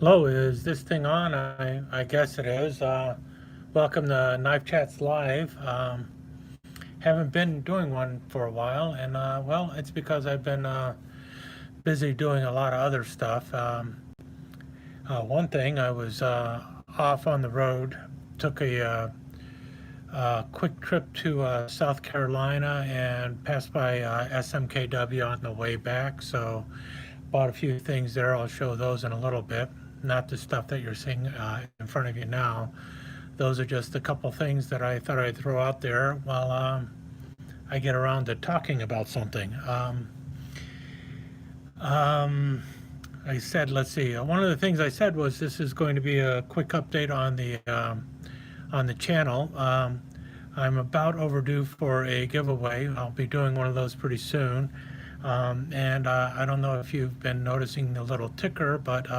Hello, is this thing on? I guess it is. Welcome to Knife Chats Live. Haven't been doing one for a while, and well, it's because I've been busy doing a lot of other stuff. One thing, I was off on the road, took a quick trip to South Carolina and passed by SMKW on the way back, so bought a few things there. I'll show those in a little bit. Not the stuff that you're seeing in front of you now. Those are just a couple things that I thought I'd throw out there while I get around to talking about something. Um, I said, let's see. One of the things I said was this is going to be a quick update on the channel. I'm about overdue for a giveaway. I'll be doing one of those pretty soon. And I don't know if you've been noticing the little ticker, but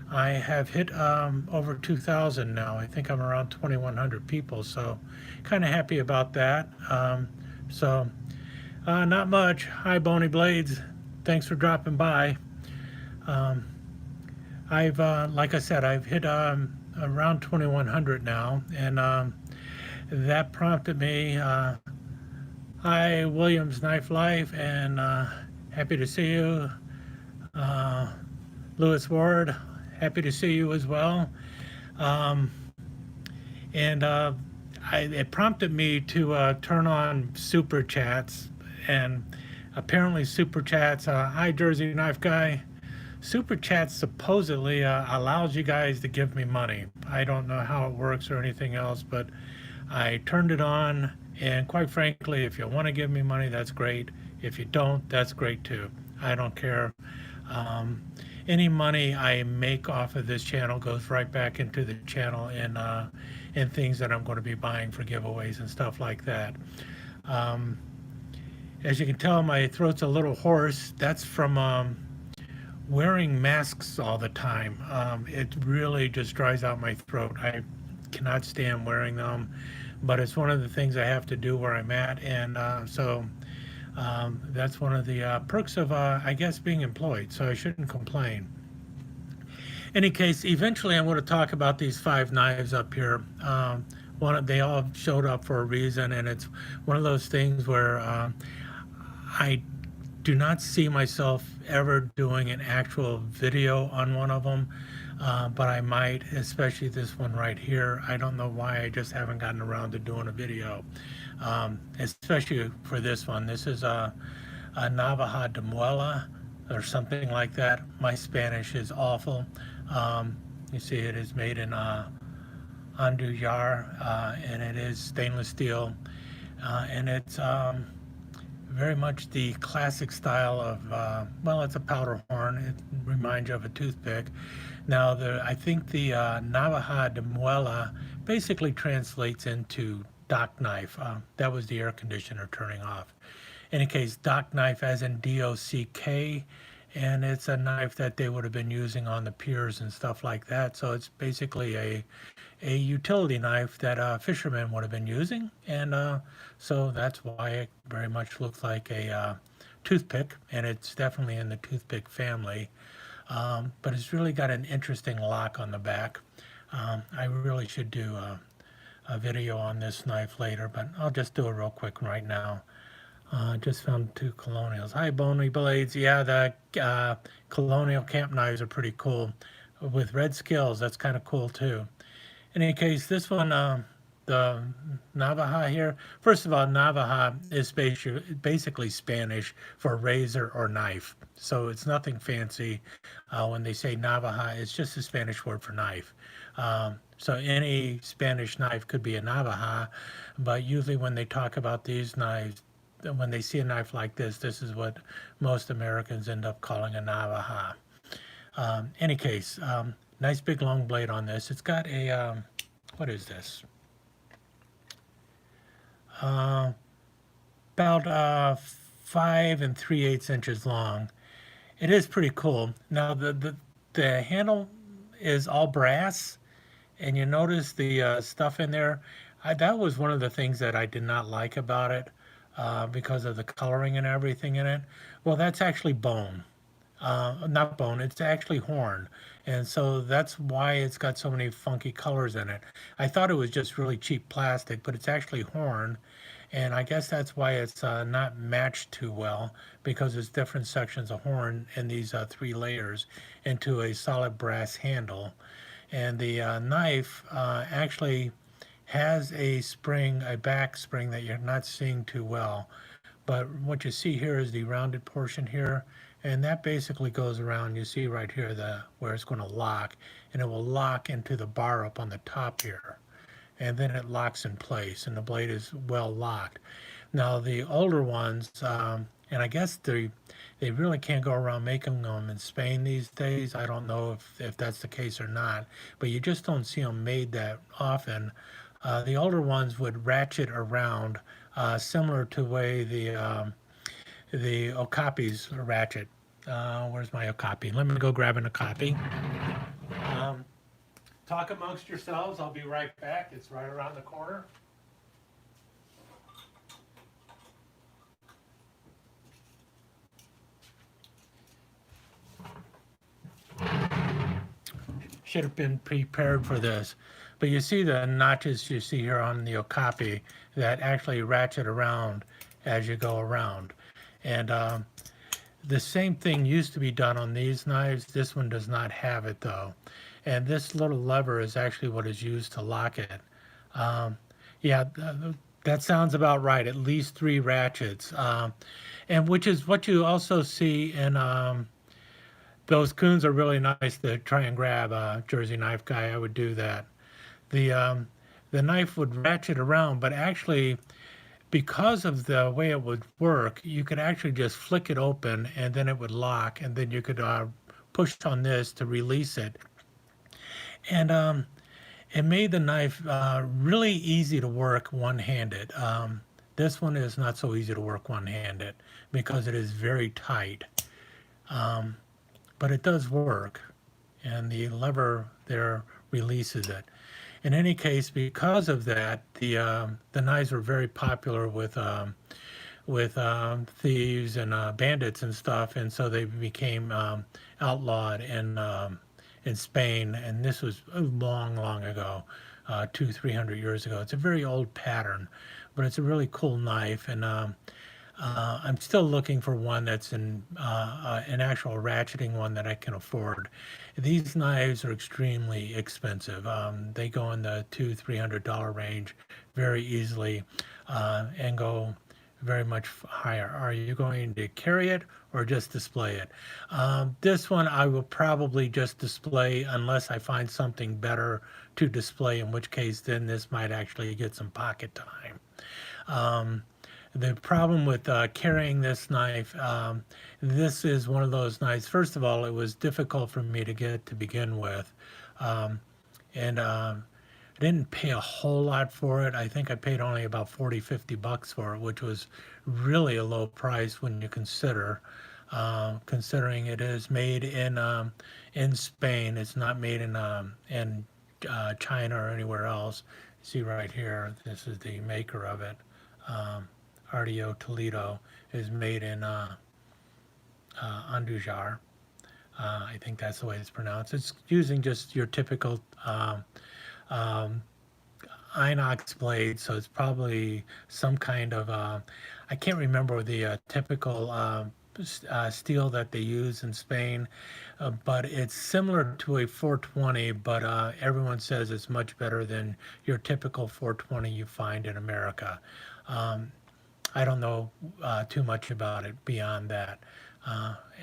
I have hit over 2,000 now. I think I'm around 2,100 people, so kind of happy about that. So not much. Hi, Bony Blades. Thanks for dropping by. Um, I've, like I said, I've hit around 2,100 now, and that prompted me. Hi, Williams Knife Life, and happy to see you. Uh, Lewis Ward, happy to see you as well. Um, and it prompted me to turn on super chats, and apparently super chats. Hi, Jersey Knife Guy. Super chats supposedly allows you guys to give me money. I don't know how it works or anything else, but I turned it on, and quite frankly, if you want to give me money, that's great. If you don't, that's great too. I don't care. Um, any money I make off of this channel goes right back into the channel and things that I'm going to be buying for giveaways and stuff like that. Um, as you can tell, my throat's a little hoarse. That's from wearing masks all the time. It really just dries out my throat. I cannot stand wearing them, but it's one of the things I have to do where I'm at, and so that's one of the perks of, I guess, being employed. So I shouldn't complain. Any case, eventually I'm going to talk about these five knives up here. They all showed up for a reason, and it's one of those things where I do not see myself ever doing an actual video on one of them, but I might, especially this one right here. I don't know why I just haven't gotten around to doing a video, especially for this one. This is a Navajo de Muela or something like that. My Spanish is awful. You see it is made in Anduyar, and it is stainless steel, and it's very much the classic style of, well, it's a powder horn. It reminds you of a toothpick. Now, I think the Navajo de Muela basically translates into dock knife. That was the air conditioner turning off. In any case, dock knife as in D-O-C-K, and it's a knife that they would have been using on the piers and stuff like that. So it's basically a utility knife that fishermen would have been using, and so that's why it very much looks like a toothpick, and it's definitely in the toothpick family. But it's really got an interesting lock on the back. I really should do a video on this knife later, but I'll just do a real quick right now. Just found two colonials. Hi, Bony Blades. Yeah, the colonial camp knives are pretty cool. With red scales, that's kind of cool too. In any case, this one, the Navajo here. First of all, Navajo is basically Spanish for razor or knife. So it's nothing fancy. When they say Navajo, it's just a Spanish word for knife. So any Spanish knife could be a Navajo, but usually when they talk about these knives, when they see a knife like this is what most Americans end up calling a Navajo. Any case, nice big long blade on this. It's got a, what is this? About 5 3/8 inches long. It is pretty cool. Now the handle is all brass, and you notice the stuff in there. That was one of the things that I did not like about it, because of the coloring and everything in it. Well, that's actually bone. not bone, it's actually horn. And so that's why it's got so many funky colors in it. I thought it was just really cheap plastic, but it's actually horn. And I guess that's why it's not matched too well, because there's different sections of horn in these three layers into a solid brass handle. And the knife actually has a spring, a back spring that you're not seeing too well. But what you see here is the rounded portion here, and that basically goes around. You see right here the where it's going to lock, and it will lock into the bar up on the top here, and then it locks in place, and the blade is well locked. Now the older ones, and I guess they really can't go around making them in Spain these days. I don't know if that's the case or not, but you just don't see them made that often. The older ones would ratchet around, similar to the way the okapis ratchet. Where's my okapi? Let me go grab an okapi. Um, talk amongst yourselves. I'll be right back. It's right around the corner. Should have been prepared for this. But you see the notches you see here on the okapi that actually ratchet around as you go around. And the same thing used to be done on these knives. This one does not have it though. And this little lever is actually what is used to lock it. Um, yeah, that sounds about right. At least three ratchets. And which is what you also see in those coons are really nice to try and grab. Jersey knife guy, I would do that. The knife would ratchet around, but actually, because of the way it would work, you could actually just flick it open and then it would lock, and then you could push on this to release it. And it made the knife really easy to work one-handed. This one is not so easy to work one-handed because it is very tight, but it does work, and the lever there releases it. In any case, because of that, the knives were very popular with thieves and bandits and stuff, and so they became outlawed in Spain. And this was long, long ago, 300 years ago. It's a very old pattern, but it's a really cool knife, and I'm still looking for one that's an actual ratcheting one that I can afford. These knives are extremely expensive. They go in the $200-300 range very easily, and go very much higher. Are you going to carry it or just display it? This one I will probably just display unless I find something better to display, in which case then this might actually get some pocket time. The problem with carrying this knife, this is one of those knives. First of all, it was difficult for me to get to begin with. Um, and I didn't pay a whole lot for it. I think I paid only about 40-50 bucks for it, which was really a low price when you considering it is made in Spain. It's not made in China or anywhere else. See right here, this is the maker of it. Um, RDO Toledo is made in Andujar. I think that's the way it's pronounced. It's using just your typical um, inox blade, so it's probably some kind of I can't remember the typical steel that they use in Spain, but it's similar to a 420, but everyone says it's much better than your typical 420 you find in America. Um, I don't know too much about it beyond that,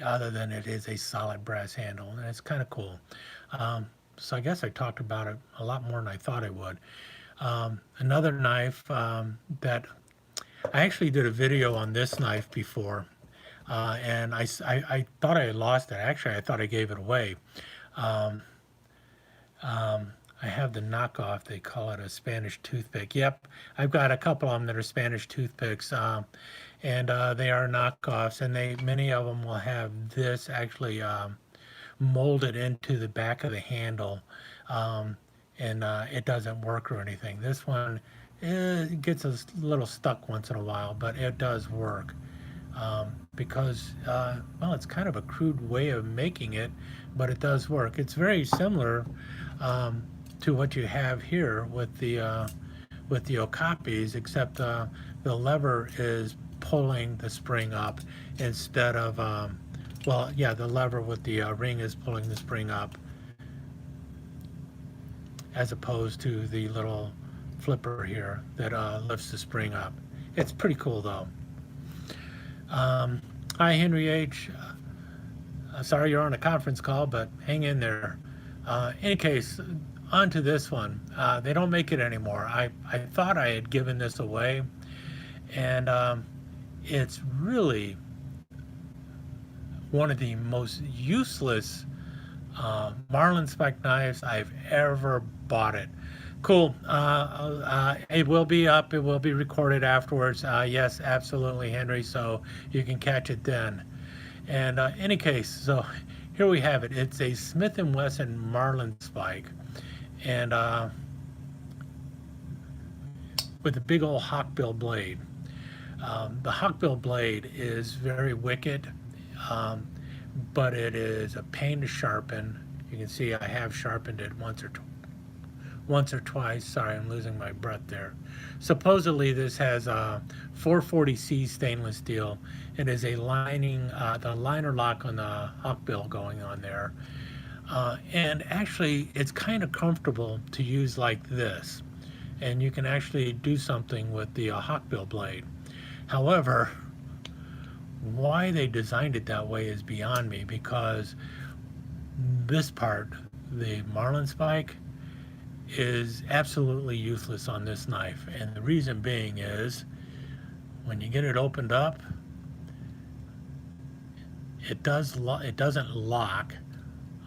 other than it is a solid brass handle, and it's kind of cool. So I guess I talked about it a lot more than I thought I would. Another knife that I actually did a video on this knife before, and I thought I had lost it. Actually, I thought I gave it away. Um, I have the knockoff. They call it a Spanish toothpick. Yep, I've got a couple of them that are Spanish toothpicks, and they are knockoffs. And many of them will have this actually molded into the back of the handle, um, and it doesn't work or anything. This one gets a little stuck once in a while, but it does work. because, well, it's kind of a crude way of making it, but it does work. It's very similar to what you have here with the okapis, except the lever is pulling the spring up instead of, well, yeah, the lever with the ring is pulling the spring up as opposed to the little flipper here that lifts the spring up. It's pretty cool though. Hi, Henry H. Sorry you're on a conference call, but hang in there. Any case, on to this one. They don't make it anymore. I thought I had given this away, and it's really one of the most useless marlinspike knives I've ever bought it. Cool. It will be up. It will be recorded afterwards. Yes, absolutely, Henry. So you can catch it then. And any case, so here we have it. It's a Smith & Wesson marlinspike, and with a big old hawkbill blade. The hawkbill blade is very wicked, but it is a pain to sharpen. You can see I have sharpened it once or twice. Sorry, I'm losing my breath there. Supposedly this has 440C stainless steel. It is a lining, the liner lock on the hawkbill going on there. And actually it's kind of comfortable to use like this. And you can actually do something with the hawkbill blade. However, why they designed it that way is beyond me, because this part, the marlinspike, is absolutely useless on this knife, and the reason being is when you get it opened up, it doesn't lock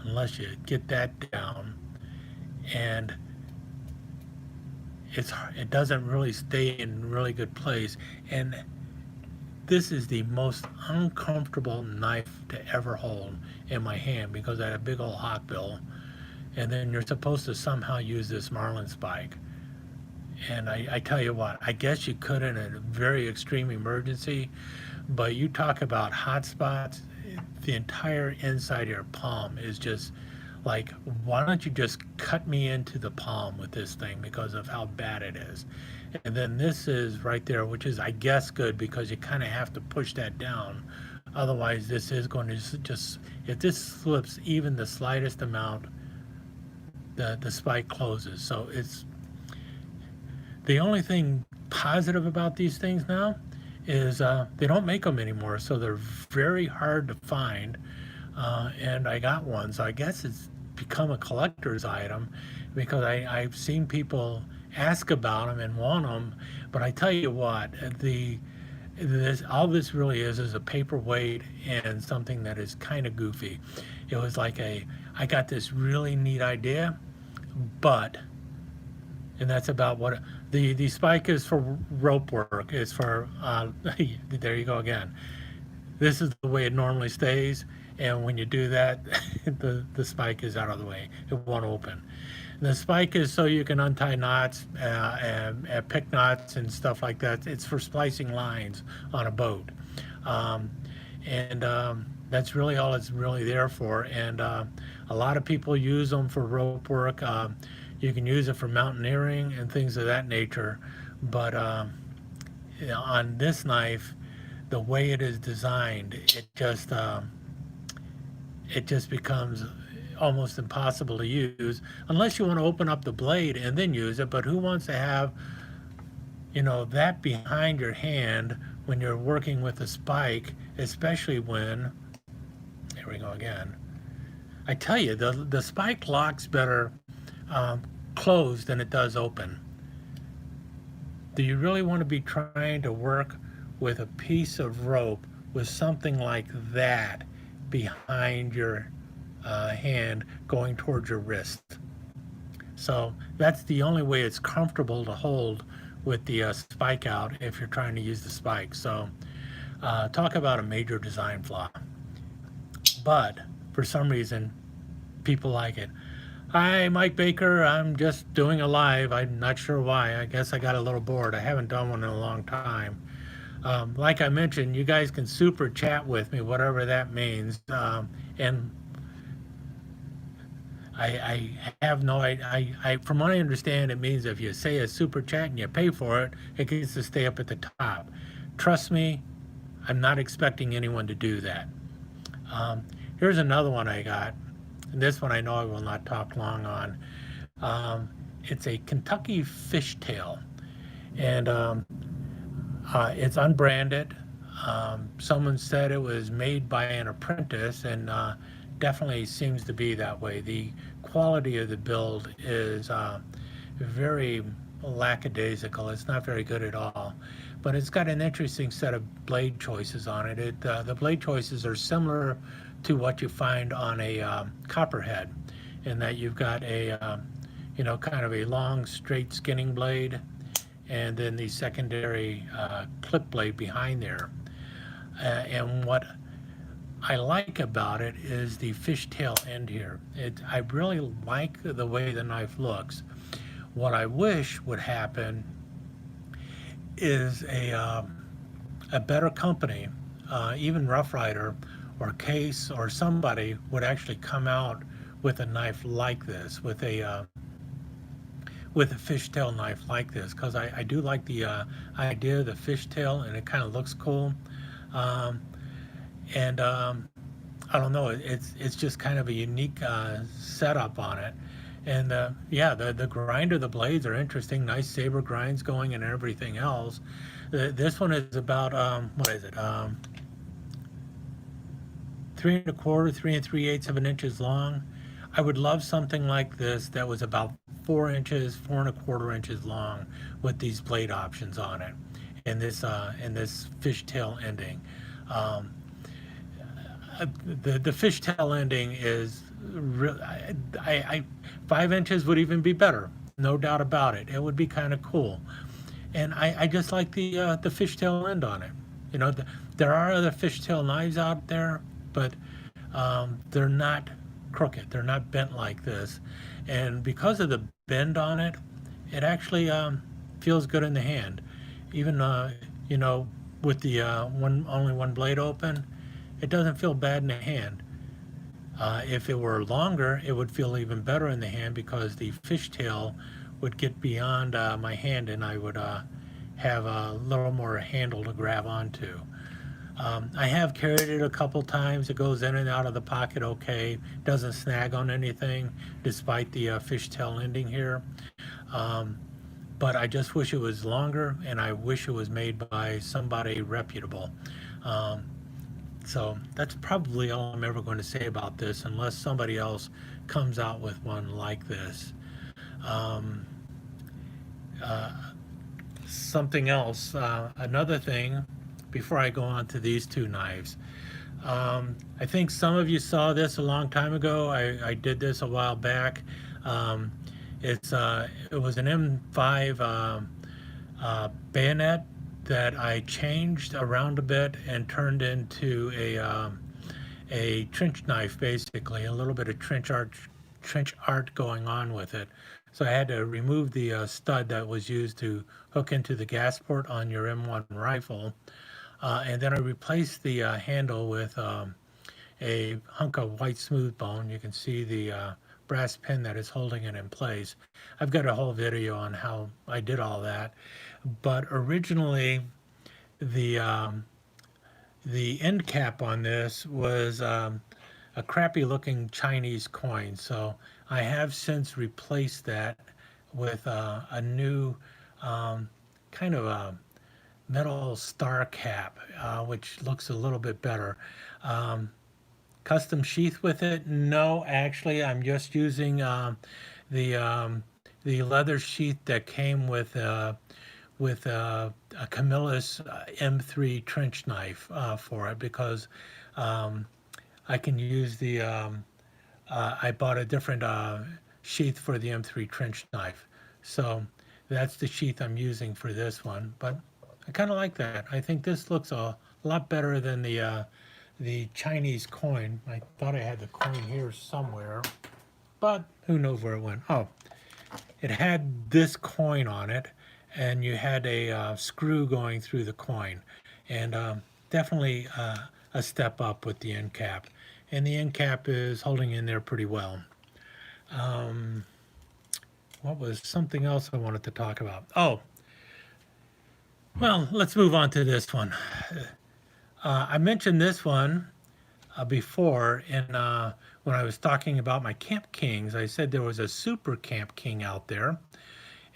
unless you get that down, and it doesn't really stay in really good place. And this is the most uncomfortable knife to ever hold in my hand, because I have a big old hawkbill, and then you're supposed to somehow use this marlinspike. And I tell you what, I guess you could in a very extreme emergency, but you talk about hot spots, the entire inside of your palm is just like, why don't you just cut me into the palm with this thing, because of how bad it is. And then this is right there, which is, I guess, good, because you kind of have to push that down. Otherwise, this is going to just, if this slips even the slightest amount, the spike closes. So it's, the only thing positive about these things now is they don't make them anymore, so they're very hard to find. And I got one, so I guess it's become a collector's item, because I've seen people ask about them and want them. But I tell you what, all this really is a paperweight and something that is kind of goofy. It was like I got this really neat idea, but, and that's about what the spike is for. Rope work is for there you go again. This is the way it normally stays, and when you do that, the spike is out of the way. It won't open. The spike is so you can untie knots and pick knots and stuff like that. It's for splicing lines on a boat, and that's really all it's really there for. And a lot of people use them for rope work. You can use it for mountaineering and things of that nature. But you know, on this knife, the way it is designed, it just becomes almost impossible to use unless you want to open up the blade and then use it. But who wants to have, you know, that behind your hand when you're working with a spike, especially when, here we go again. I tell you, the spike locks better closed than it does open. Do you really want to be trying to work with a piece of rope with something like that behind your hand going towards your wrist? So that's the only way it's comfortable to hold with the spike out if you're trying to use the spike. So talk about a major design flaw. But for some reason, people like it. Hi, Mike Baker. I'm just doing a live. I'm not sure why. I guess I got a little bored. I haven't done one in a long time. Like I mentioned, you guys can super chat with me, whatever that means. And I have no, from what I understand, it means if you say a super chat and you pay for it, it gets to stay up at the top. Trust me, I'm not expecting anyone to do that. Um, Here's another one I got. And this one I know I will not talk long on. It's a Kentucky fishtail, and it's unbranded. Someone said it was made by an apprentice, and definitely seems to be that way. The quality of the build is very lackadaisical. It's not very good at all, but it's got an interesting set of blade choices on it. The blade choices are similar to what you find on a copperhead, in that you've got a kind of a long straight skinning blade, and then the secondary clip blade behind there. And what I like about it is the fishtail end here. I really like the way the knife looks. What I wish would happen is a better company, even Rough Rider or Case or somebody would actually come out with a knife like this, with a fishtail knife like this, because I do like the idea of the fishtail, and it kind of looks cool. Um, and I don't know, it's just kind of a unique setup on it. And yeah, the grind of the blades are interesting, nice saber grinds going and everything else. This one is about what is it? 3 1/4, 3 3/8 of an inches long. I would love something like this that was about 4 inches, 4 1/4 inches long, with these blade options on it, and this fishtail ending. Um, the fishtail ending is real. 5 inches would even be better, no doubt about it. It would be kind of cool, and I just like the fishtail end on it. You know, there are other fishtail knives out there, but they're not crooked. They're not bent like this, and because of the bend on it, it actually feels good in the hand. Even with the only one blade open, it doesn't feel bad in the hand. If it were longer, it would feel even better in the hand, because the fishtail would get beyond my hand, and I would have a little more handle to grab onto. I have carried it a couple times. It goes in and out of the pocket okay. Doesn't snag on anything, despite the fishtail ending here. But I just wish it was longer, and I wish it was made by somebody reputable. Um, so that's probably all I'm ever going to say about this, unless somebody else comes out with one like this. Um, uh, Something else, another thing, before I go on to these two knives. I think some of you saw this a long time ago. I did this a while back. Um, it was an M5 bayonet that I changed around a bit and turned into a trench knife, basically a little bit of trench art going on with it. So I had to remove the stud that was used to hook into the gas port on your M1 rifle, and then I replaced the handle with a hunk of white smooth bone. You can see the brass pin that is holding it in place. I've got a whole video on how I did all that, but originally the end cap on this was a crappy looking Chinese coin. So I have since replaced that with a new kind of a metal star cap, which looks a little bit better. Custom sheath with it? No, actually, I'm just using the um, the leather sheath that came with a Camillus M3 trench knife for it, because um, I can use I bought a different sheath for the M3 trench knife. So that's the sheath I'm using for this one. But I kind of like that. I think this looks a lot better than the Chinese coin. I thought I had the coin here somewhere, but who knows where it went. Oh, it had this coin on it, and you had a screw going through the coin. and definitely a step up with the end cap. And the end cap is holding in there pretty well. What was something else I wanted to talk about? Oh, well, let's move on to this one. I mentioned this one before when I was talking about my Camp Kings. I said there was a Super Camp King out there,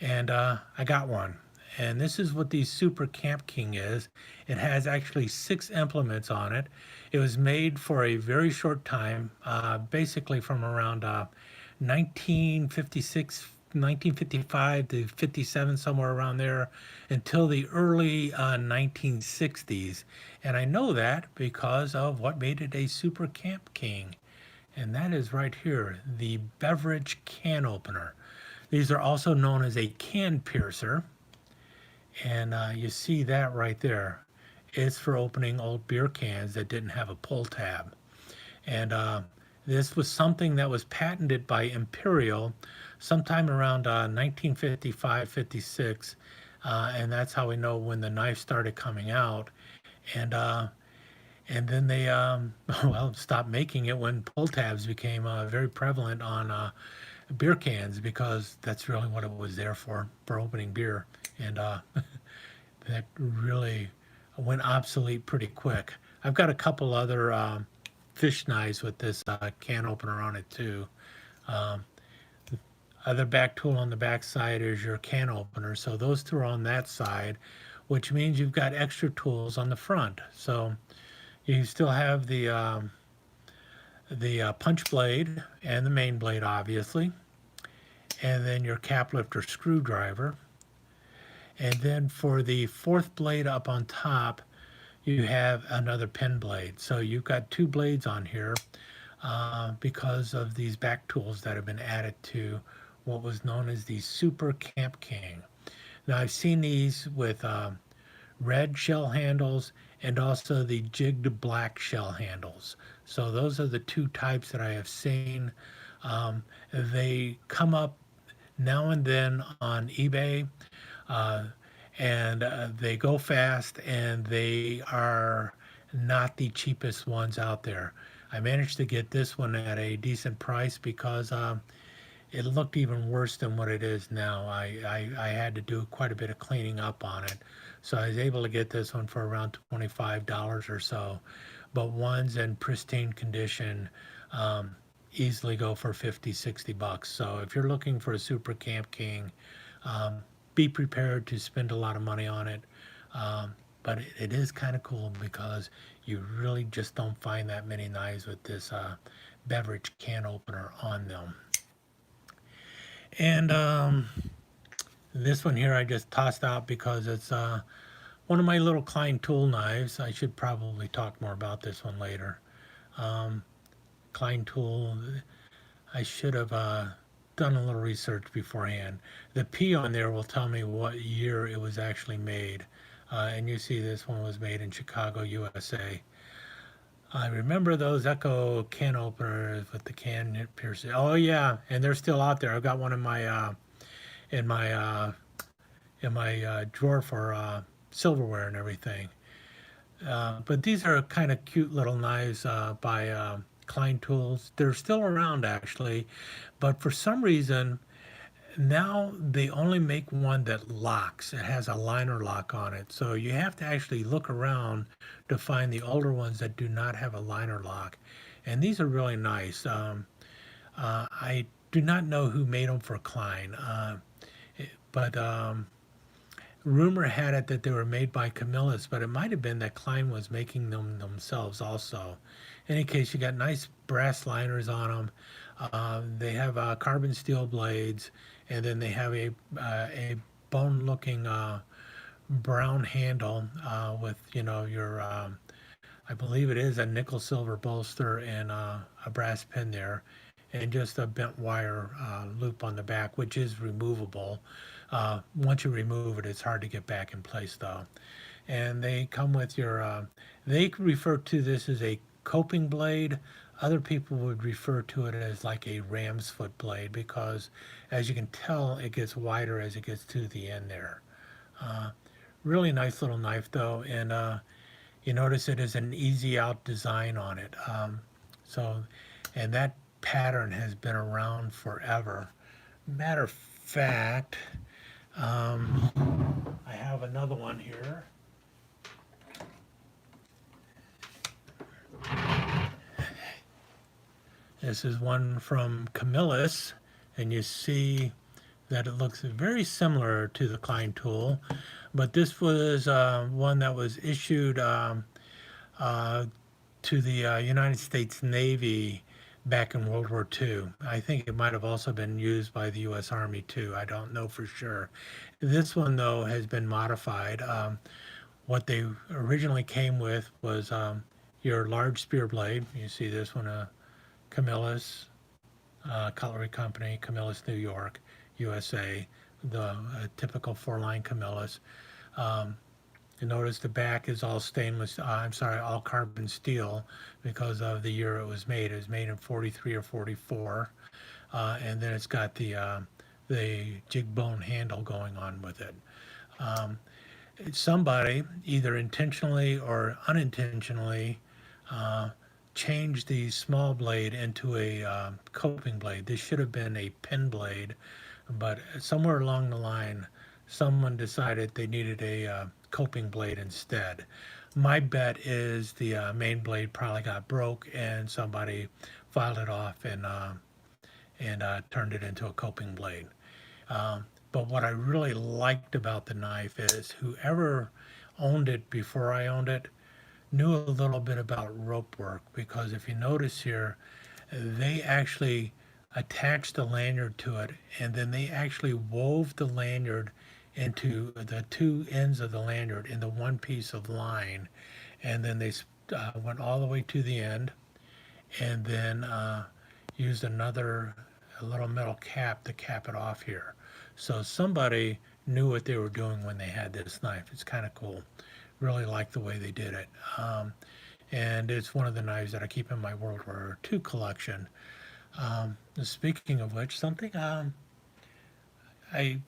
and I got one. And this is what the Super Camp King is. It has actually 6 implements on it. It was made for a very short time, basically from around 1956, 1955 to 57, somewhere around there, until the early 1960s. And I know that because of what made it a Super Camp King. And that is right here, the beverage can opener. These are also known as a can piercer. And you see that right there. It's for opening old beer cans that didn't have a pull tab. And this was something that was patented by Imperial sometime around 1955-56. And that's how we know when the knife started coming out. And and then they well stopped making it when pull tabs became very prevalent on beer cans, because that's really what it was there for opening beer. And that really went obsolete pretty quick. I've got a couple other fish knives with this can opener on it too. Um, Other back tool on the back side is your can opener. So those two are on that side, which means you've got extra tools on the front. So you still have the punch blade and the main blade, obviously, and then your cap lifter screwdriver. And then for the 4th blade up on top, you have another pin blade. So you've got 2 blades on here because of these back tools that have been added to what was known as the Super Camp King. Now I've seen these with red shell handles and also the jigged black shell handles. So those are the 2 types that I have seen. They come up now and then on eBay, uh, and they go fast, and they are not the cheapest ones out there. I managed to get this one at a decent price because it looked even worse than what it is now. I had to do quite a bit of cleaning up on it. So I was able to get this one for around $25 or so. But ones in pristine condition easily go for 50, 60 bucks. So if you're looking for a Super Camp King, be prepared to spend a lot of money on it. But it is kind of cool because you really just don't find that many knives with this beverage can opener on them. And this one here I just tossed out because it's one of my little Klein tool knives. I should probably talk more about this one later. Klein tool, I should have done a little research beforehand. The P on there will tell me what year it was actually made. And you see this one was made in Chicago, USA. I remember those Echo can openers with the can piercer. Oh yeah, and they're still out there. I've got one in my in my uh, drawer for silverware and everything. But these are kind of cute little knives by Klein Tools. They're still around actually, but for some reason now they only make one that locks. It has a liner lock on it. So you have to actually look around to find the older ones that do not have a liner lock. And these are really nice. I do not know who made them for Klein, but rumor had it that they were made by Camillus, but it might have been that Klein was making them themselves also. In any case, you got nice brass liners on them. They have carbon steel blades, and then they have a bone-looking brown handle with your I believe it is a nickel silver bolster and a brass pin there, and just a bent wire loop on the back, which is removable. Once you remove it, it's hard to get back in place though. And they come with your. They refer to this as a coping blade. Other people would refer to it as like a ram's foot blade because, as you can tell, it gets wider as it gets to the end there. Really nice little knife though, and you notice it is an easy out design on it. And that pattern has been around forever. Matter of fact, I have another one here. This is one from Camillus, and you see that it looks very similar to the Klein tool, but this was one that was issued to the United States Navy back in World War II. I think it might have also been used by the U.S. Army too. I don't know for sure. This one though has been modified. What they originally came with was your large spear blade. You see this one, Camillus Cutlery Company, Camillus, New York, USA, the typical 4-line Camillus. You notice the back is all stainless, all carbon steel because of the year it was made. It was made in 43 or 44. And then it's got the jig bone handle going on with it. Somebody, either intentionally or unintentionally, changed the small blade into a coping blade. This should have been a pin blade, but somewhere along the line, someone decided they needed a coping blade instead. My bet is the main blade probably got broke and somebody filed it off and turned it into a coping blade. But what I really liked about the knife is whoever owned it before I owned it knew a little bit about rope work, because if you notice here, they actually attached the lanyard to it, and then they actually wove the lanyard into the two ends of the lanyard into one piece of line, and then they went all the way to the end, and then used a little metal cap to cap it off here. So somebody knew what they were doing when they had this knife. It's kind of cool. Really like the way they did it. And it's one of the knives that I keep in my World War II collection. Speaking of which, something I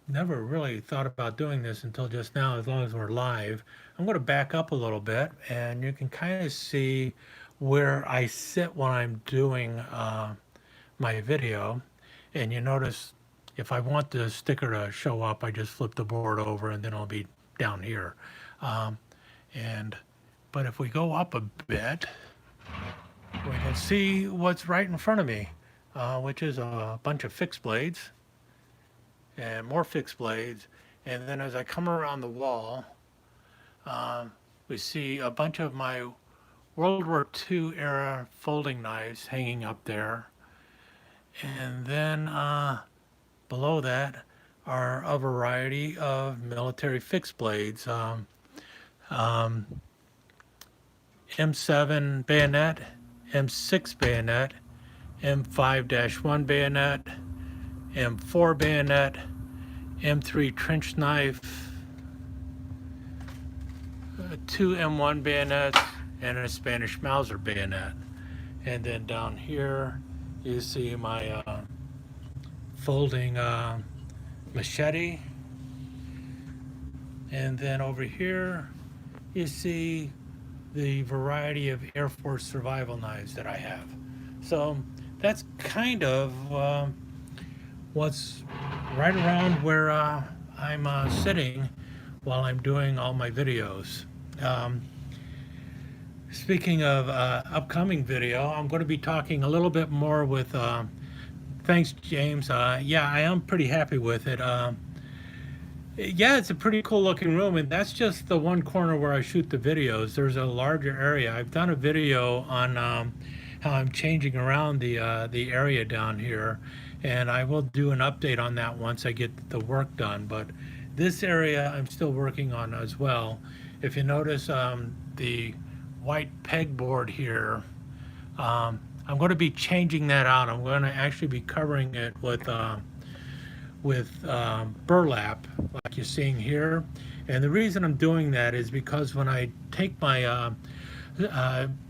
never really thought about doing this until just now, as long as we're live. I'm going to back up a little bit, and you can kind of see where I sit when I'm doing my video. And you notice if I want the sticker to show up, I just flip the board over and then it'll be down here. But if we go up a bit, we can see what's right in front of me, which is a bunch of fixed blades and more fixed blades. And then as I come around the wall, we see a bunch of my World War II era folding knives hanging up there. And then below that are a variety of military fixed blades. M7 bayonet, M6 bayonet, M5-1 bayonet, M4 bayonet, M3 trench knife, 2 M1 bayonets, and a Spanish Mauser bayonet. And then down here you see my folding machete. And then over here you see the variety of Air Force survival knives that I have. So that's kind of what's right around where I'm sitting while I'm doing all my videos. Speaking of upcoming video, I'm going to be talking a little bit more with, thanks James, yeah, I am pretty happy with it. Yeah, it's a pretty cool looking room, and that's just the one corner where I shoot the videos. There's a larger area. I've done a video on how I'm changing around the area down here, and I will do an update on that once I get the work done. But this area I'm still working on as well. If you notice the white pegboard here, I'm going to be changing that out. I'm going to actually be covering it with burlap, like you're seeing here. And the reason I'm doing that is because when I take my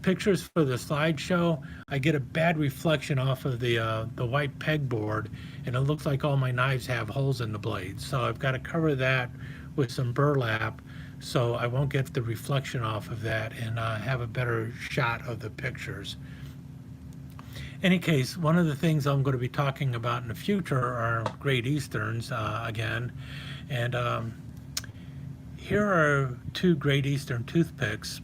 pictures for the slideshow, I get a bad reflection off of the white pegboard, and it looks like all my knives have holes in the blades. So I've got to cover that with some burlap so I won't get the reflection off of that and have a better shot of the pictures. Any case, one of the things I'm going to be talking about in the future are Great Easterns again. And here are two Great Eastern toothpicks.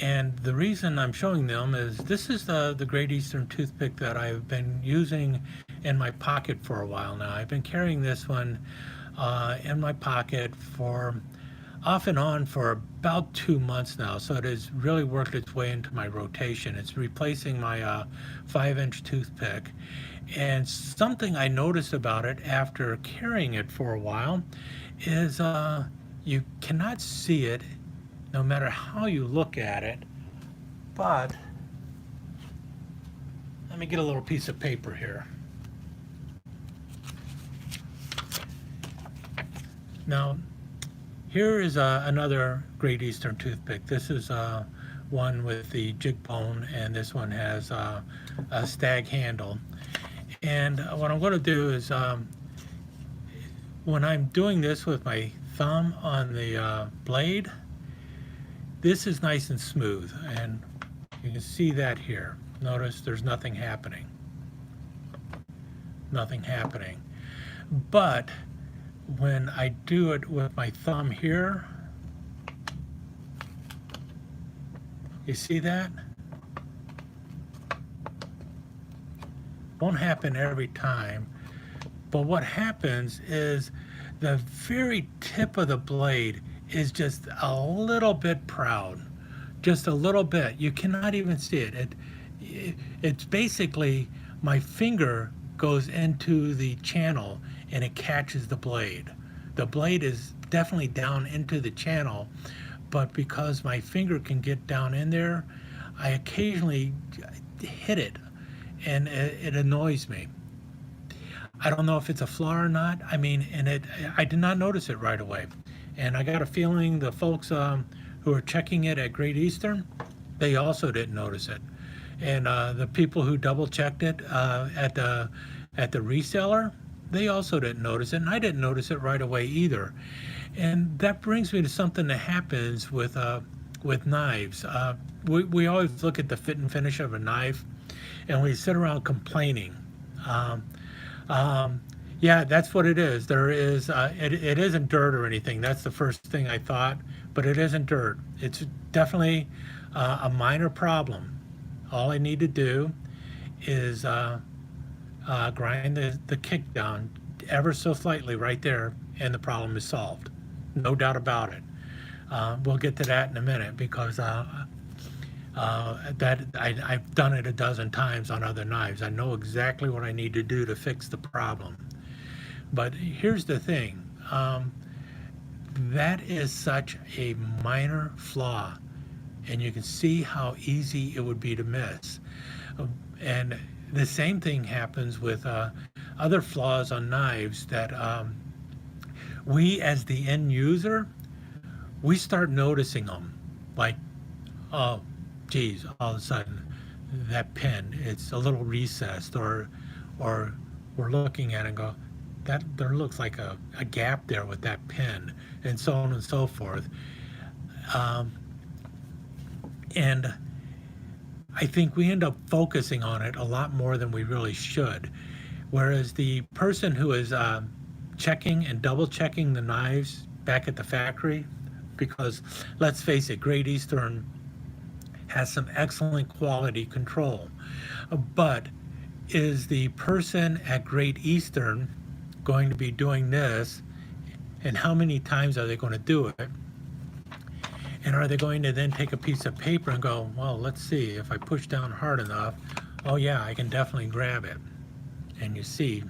And the reason I'm showing them is this is the Great Eastern toothpick that I've been using in my pocket for a while now. I've been carrying this one in my pocket for off and on for about 2 months now, so it has really worked its way into my rotation. It's replacing my 5-inch toothpick. And something I noticed about it after carrying it for a while is you cannot see it no matter how you look at it. But let me get a little piece of paper here. Now, here is another Great Eastern toothpick. This is one with the jig bone, and this one has a stag handle. And what I'm going to do is, when I'm doing this with my thumb on the blade, this is nice and smooth, and you can see that here. Notice there's nothing happening. Nothing happening. But when I do it with my thumb here, you see that? Won't happen every time, but what happens is the very tip of the blade is just a little bit proud, just a little bit. You cannot even see it. It's basically my finger goes into the channel and it catches the blade. The blade is definitely down into the channel, but because my finger can get down in there, I occasionally hit it, and it annoys me. I don't know if it's a flaw or not. I mean, I did not notice it right away. And I got a feeling the folks who are checking it at Great Eastern, they also didn't notice it. And the people who double checked it at the reseller, they also didn't notice it, and I didn't notice it right away either. And that brings me to something that happens with knives. We always look at the fit and finish of a knife, and we sit around complaining. Yeah, that's what it is. There is it isn't dirt or anything. That's the first thing I thought, but it isn't dirt. It's definitely a minor problem. All I need to do is grind the kick down ever so slightly right there, and the problem is solved. No doubt about it. We'll get to that in a minute, because I've done it a dozen times on other knives. I know exactly what I need to do to fix the problem. But here's the thing. That is such a minor flaw, and you can see how easy it would be to miss. And the same thing happens with other flaws on knives that we, as the end user, we start noticing them. Like, oh, geez, all of a sudden that pin, it's a little recessed, or we're looking at it and go, that there looks like a gap there with that pin, and so on and so forth. And I think we end up focusing on it a lot more than we really should. Whereas the person who is checking and double checking the knives back at the factory, because let's face it, Great Eastern has some excellent quality control. But is the person at Great Eastern going to be doing this, and how many times are they going to do it? And are they going to then take a piece of paper and go, well, let's see, if I push down hard enough, oh yeah, I can definitely grab it. And you see,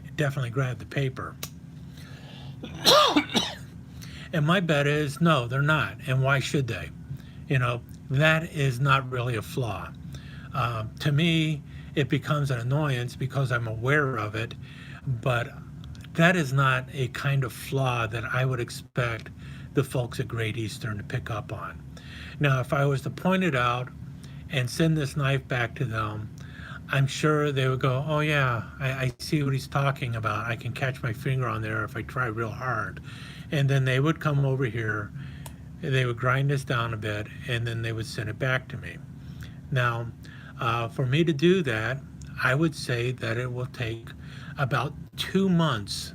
it definitely grabbed the paper. And my bet is, no, they're not. And why should they? You know, that is not really a flaw. To me, it becomes an annoyance because I'm aware of it, but that is not a kind of flaw that I would expect the folks at Great Eastern to pick up on. Now, if I was to point it out and send this knife back to them, I'm sure they would go, oh yeah, I see what he's talking about. I can catch my finger on there if I try real hard. And then they would come over here, they would grind this down a bit, and then they would send it back to me. Now, for me to do that, I would say that it will take about 2 months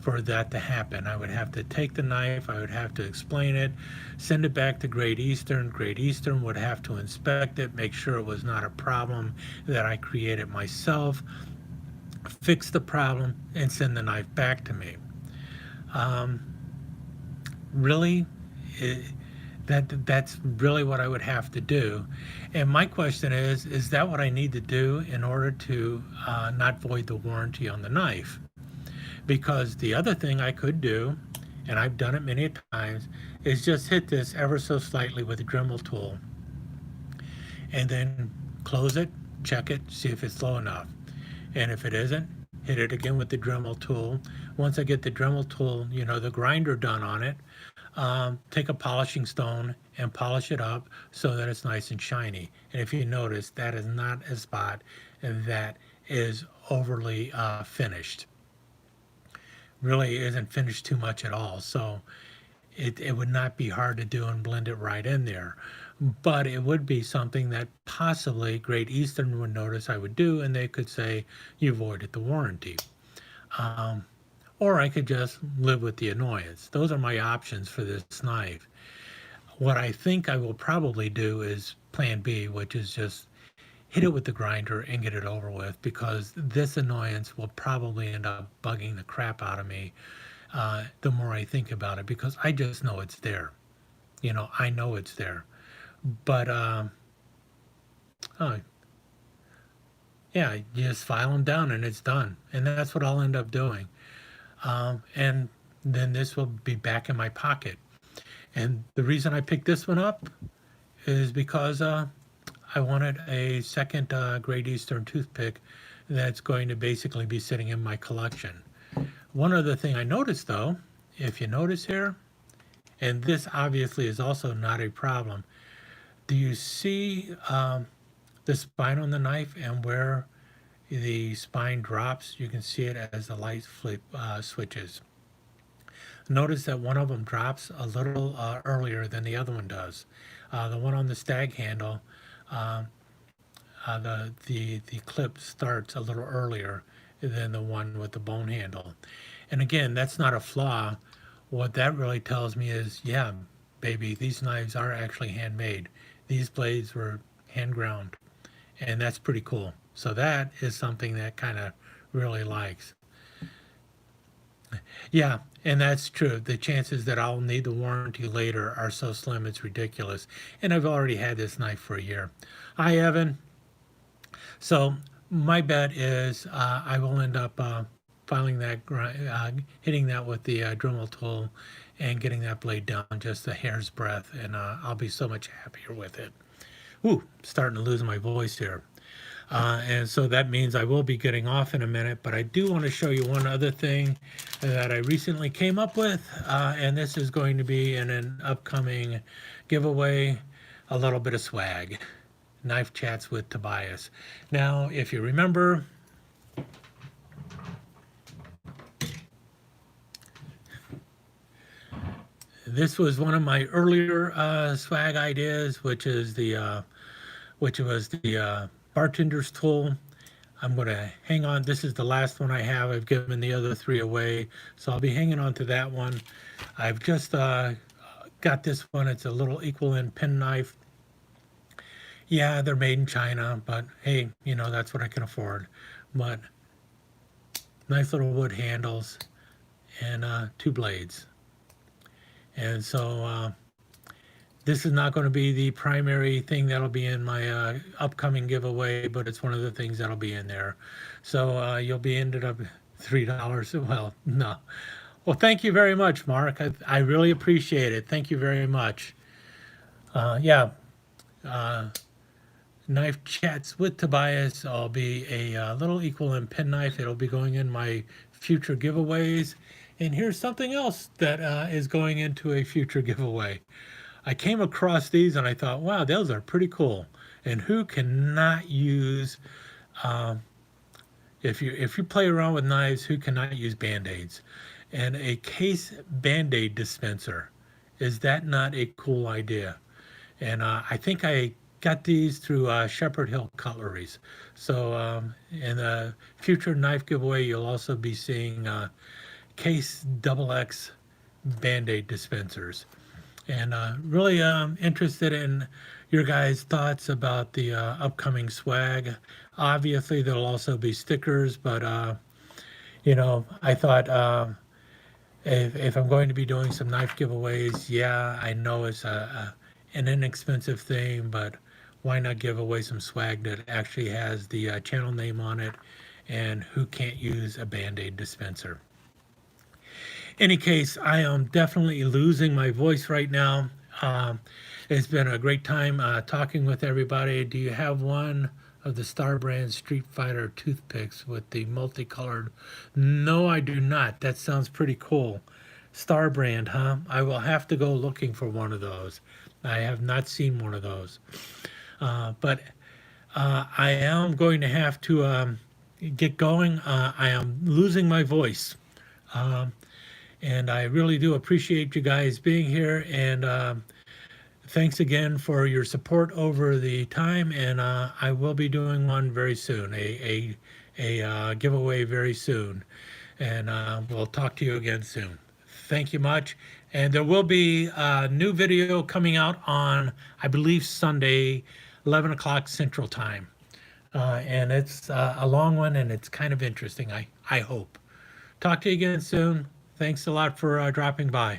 for that to happen. I would have to take the knife, I would have to explain it, send it back to Great Eastern. Great Eastern would have to inspect it, make sure it was not a problem that I created myself, fix the problem, and send the knife back to me. Um, really, it, that's really what I would have to do. And my question is that what I need to do in order to not void the warranty on the knife? Because the other thing I could do, and I've done it many times, is just hit this ever so slightly with a Dremel tool and then close it, check it, see if it's low enough. And if it isn't, hit it again with the Dremel tool. Once I get the Dremel tool, the grinder done on it, take a polishing stone and polish it up so that it's nice and shiny. And if you notice, that is not a spot that is overly finished. Really isn't finished too much at all. So it would not be hard to do and blend it right in there. But it would be something that possibly Great Eastern would notice I would do, and they could say, you voided the warranty. Or I could just live with the annoyance. Those are my options for this knife. What I think I will probably do is plan B, which is just hit it with the grinder and get it over with, because this annoyance will probably end up bugging the crap out of me the more I think about it, because I just know it's there. I know it's there. But, oh, yeah, you just file them down and it's done. And that's what I'll end up doing. And then this will be back in my pocket. And the reason I picked this one up is because I wanted a second Great Eastern toothpick that's going to basically be sitting in my collection. One other thing I noticed though, if you notice here, and this obviously is also not a problem, do you see the spine on the knife and where the spine drops? You can see it as the light flip switches. Notice that one of them drops a little earlier than the other one does. The one on the stag handle, the clip starts a little earlier than the one with the bone handle. And again, that's not a flaw. What that really tells me is, yeah, baby, these knives are actually handmade. These blades were hand ground, and that's pretty cool. So that is something that kind of really likes. Yeah, and that's true. The chances that I'll need the warranty later are so slim, it's ridiculous. And I've already had this knife for a year. Hi, Evan. So my bet is I will end up filing that, hitting that with the Dremel tool and getting that blade down just a hair's breadth, and I'll be so much happier with it. Ooh, starting to lose my voice here. And so that means I will be getting off in a minute, but I do want to show you one other thing that I recently came up with, and this is going to be in an upcoming giveaway, a little bit of swag. Knife Chats with Tobias. Now, if you remember, this was one of my earlier swag ideas, which was the bartender's tool. I'm going to hang on. This is the last one I have. I've given the other three away, so I'll be hanging on to that one. I've just got this one. It's a little equal end penknife. Yeah, they're made in China, but hey, that's what I can afford. But nice little wood handles and 2 blades. And so this is not going to be the primary thing that'll be in my upcoming giveaway, but it's one of the things that'll be in there. So you'll be ended up $3. Well, no. Well, thank you very much, Mark. I really appreciate it. Thank you very much. Yeah. Knife Chats with Tobias. I'll be a little equal end penknife. It'll be going in my future giveaways. And here's something else that is going into a future giveaway. I came across these and I thought, wow, those are pretty cool. And who cannot use, if you play around with knives, who cannot use Band-Aids? and a case Band-Aid dispenser. Is that not a cool idea? And I think I got these through Shepherd Hill Cutleries. So in the future knife giveaway, you'll also be seeing Case XX Band-Aid dispensers. And really interested in your guys' thoughts about the upcoming swag. Obviously, there'll also be stickers, but I thought if I'm going to be doing some knife giveaways, yeah, I know it's an inexpensive thing, but why not give away some swag that actually has the channel name on it, and who can't use a Band-Aid dispenser? Any case, I am definitely losing my voice right now. It's been a great time talking with everybody. Do you have one of the Star Brand Street Fighter toothpicks with the multicolored? No, I do not. That sounds pretty cool. Star Brand, huh? I will have to go looking for one of those. I have not seen one of those. But I am going to have to get going. I am losing my voice. And I really do appreciate you guys being here. And thanks again for your support over the time. And I will be doing one very soon, a giveaway very soon. And we'll talk to you again soon. Thank you much. And there will be a new video coming out on, I believe, Sunday, 11 o'clock Central Time. And it's a long one, and it's kind of interesting, I hope. Talk to you again soon. Thanks a lot for dropping by.